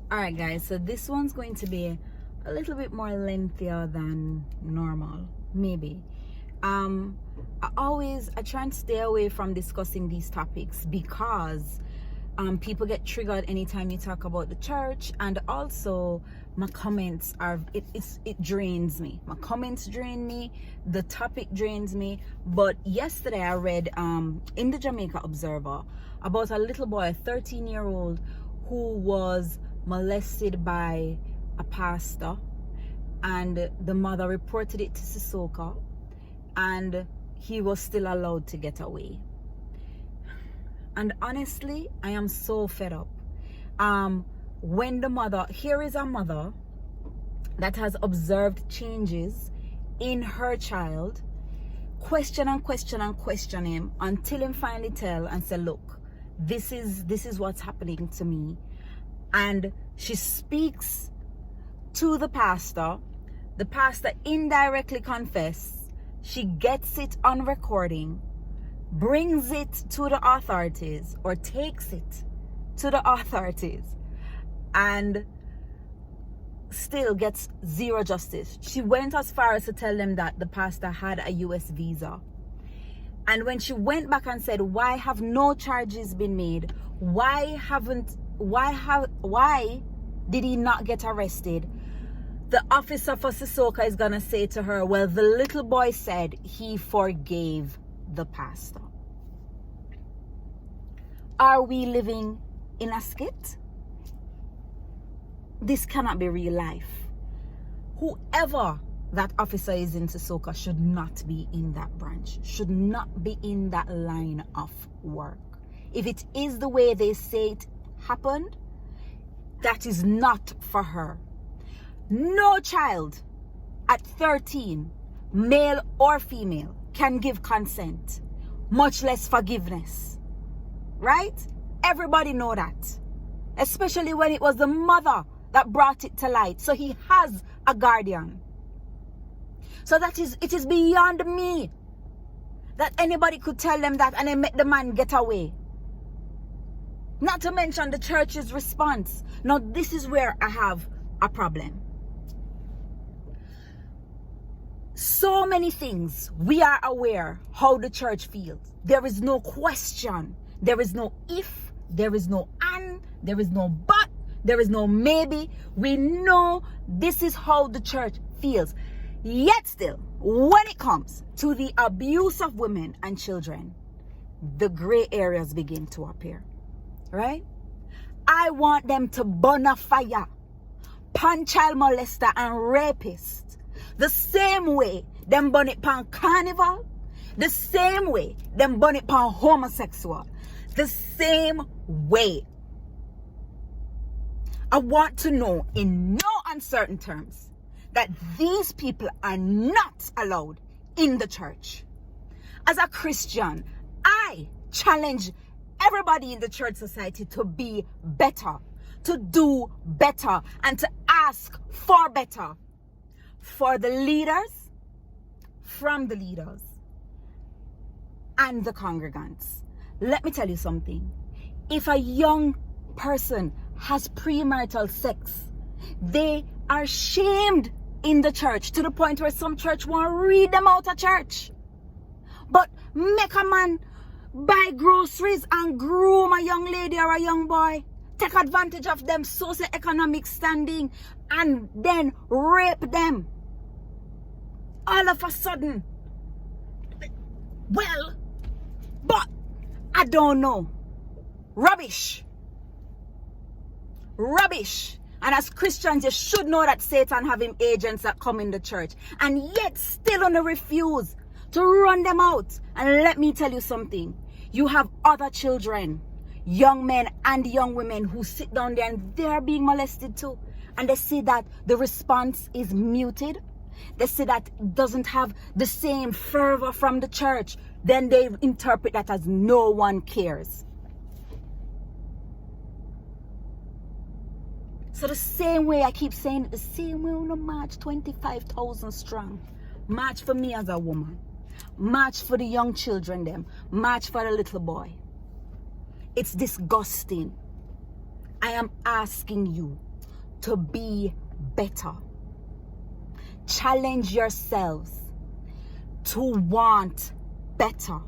All right, guys, so this one's going to be a little bit more lengthier than normal, maybe. I try and stay away from discussing these topics because people get triggered anytime you talk about the church, and also my comments are it drains me. My comments drain me, the topic drains me. But yesterday I read in the Jamaica Observer about a little boy, a 13-year-old, who was molested by a pastor, and the mother reported it to Sissoko, and he was still allowed to get away. And honestly, I am so fed up. When the mother, here is a mother that has observed changes in her child, question him until him finally tell and say, look, this is what's happening to me. And she speaks to the pastor indirectly confesses, she gets it on recording, brings it to the authorities, or takes it to the authorities, and still gets zero justice. She went as far as to tell them that the pastor had a US visa. And when she went back and said, why have no charges been made? Why did he not get arrested? The officer for Sissoko is gonna say to her, well, the little boy said he forgave the pastor. Are we living in a skit? This cannot be real life. Whoever that officer is in Sissoko should not be in that branch, should not be in that line of work. If it is the way they say it happened, that is not for her. No child at 13, male or female, can give consent, much less forgiveness. Right? Everybody know that. Especially when it was the mother that brought it to light. So he has a guardian. So it is beyond me that anybody could tell them that and then make the man get away. Not to mention the church's response. Now this is where I have a problem. So many things we are aware how the church feels. There is no question. There is no if. There is no and. There is no but. There is no maybe. We know this is how the church feels. Yet still, when it comes to the abuse of women and children, the gray areas begin to appear. Right? I want them to burn a fire, pan child molester and rapist, the same way them burn it pan carnival, the same way them burn it pan homosexual, the same way. I want to know in no uncertain terms that these people are not allowed in the church. As a Christian, I challenge everybody in the church society to be better, to do better, and to ask for better. For the leaders, from the leaders, and the congregants. Let me tell you something. If a young person has premarital sex, they are shamed in the church to the point where some church won't read them out of church. But make a man buy groceries and groom a young lady or a young boy, take advantage of them socioeconomic standing, and then rape them. All of a sudden, well, but I don't know. Rubbish. And as Christians, you should know that Satan have him agents that come in the church, and yet still on the refuse to run them out. And let me tell you something. You have other children, young men and young women, who sit down there and they're being molested too. And they see that the response is muted. They say that it doesn't have the same fervor from the church. Then they interpret that as no one cares. So the same way I keep saying it, the same way we march 25,000 strong. March for me as a woman. March for the young children them. March for the little boy. It's disgusting. I am asking you to be better. Challenge yourselves to want better.